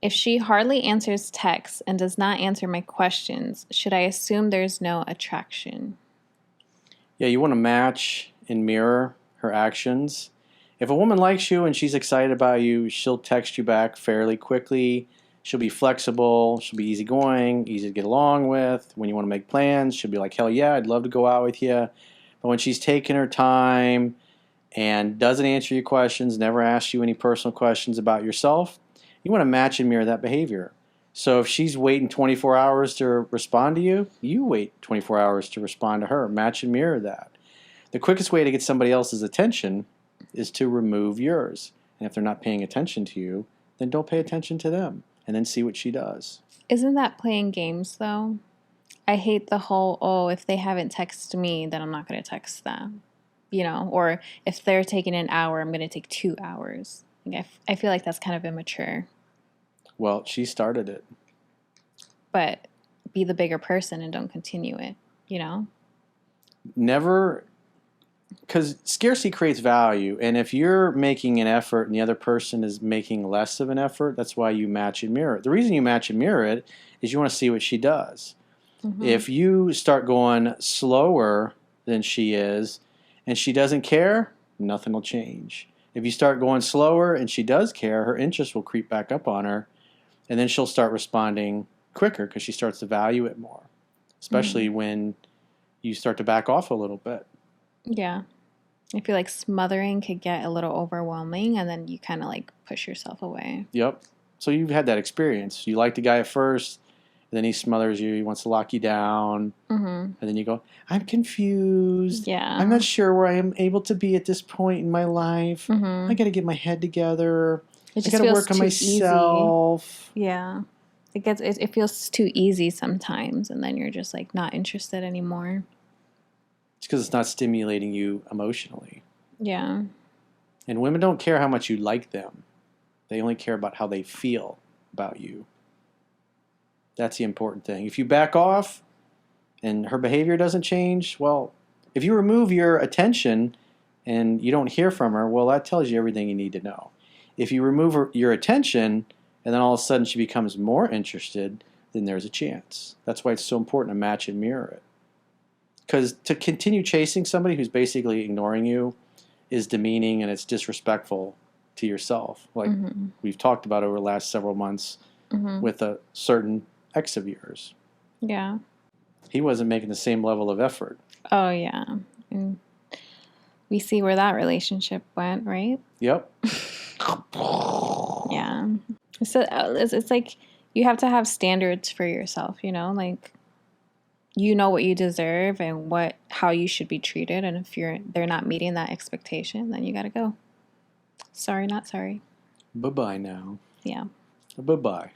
If she hardly answers texts and does not answer my questions, should I assume there's no attraction? Yeah, you want to match and mirror her actions. If a woman likes you and she's excited about you, she'll text you back fairly quickly. She'll be flexible. She'll be easygoing, easy to get along with. When you want to make plans, she'll be like, hell yeah, I'd love to go out with you. But when she's taking her time and doesn't answer your questions, never asks you any personal questions about yourself, you want to match and mirror that behavior. So if she's waiting 24 hours to respond to you, you wait 24 hours to respond to her. Match and mirror that. The quickest way to get somebody else's attention is to remove yours. And if they're not paying attention to you, then don't pay attention to them. And then see what she does. Isn't that playing games, though? I hate the whole, oh, if they haven't texted me, then I'm not going to text them. You know, or if they're taking an hour, I'm going to take 2 hours. Like, I feel like that's kind of immature. Well, she started it. But be the bigger person and don't continue it, you know? Never, because scarcity creates value. And if you're making an effort and the other person is making less of an effort, that's why you match and mirror it. The reason you match and mirror it is you want to see what she does. Mm-hmm. If you start going slower than she is and she doesn't care, nothing will change. If you start going slower and she does care, her interest will creep back up on her, and then she'll start responding quicker because she starts to value it more, especially when you start to back off a little bit. Yeah. I feel like smothering could get a little overwhelming, and then you kind of like push yourself away. Yep. So you've had that experience. You like the guy at first, and then he smothers you. He wants to lock you down. Mm-hmm. And then you go, I'm confused. Yeah. I'm not sure where I am able to be at this point in my life. Mm-hmm. I got to get my head together. I got to work on myself. Easy. Yeah. It feels too easy sometimes, and then you're just like not interested anymore. It's because it's not stimulating you emotionally. Yeah. And women don't care how much you like them. They only care about how they feel about you. That's the important thing. If you back off and her behavior doesn't change, well, if you remove your attention and you don't hear from her, well, that tells you everything you need to know. If you remove your attention and then all of a sudden she becomes more interested, then there's a chance. That's why it's so important to match and mirror it. Because to continue chasing somebody who's basically ignoring you is demeaning and it's disrespectful to yourself. Like we've talked about over the last several months with a certain ex of yours. Yeah. He wasn't making the same level of effort. Oh, yeah. And we see where that relationship went, right? Yep. Yeah. So it's like you have to have standards for yourself, you know? Like, you know what you deserve and how you should be treated. And if they're not meeting that expectation, then you got to go. Sorry, not sorry. Bye-bye now. Yeah. Bye-bye.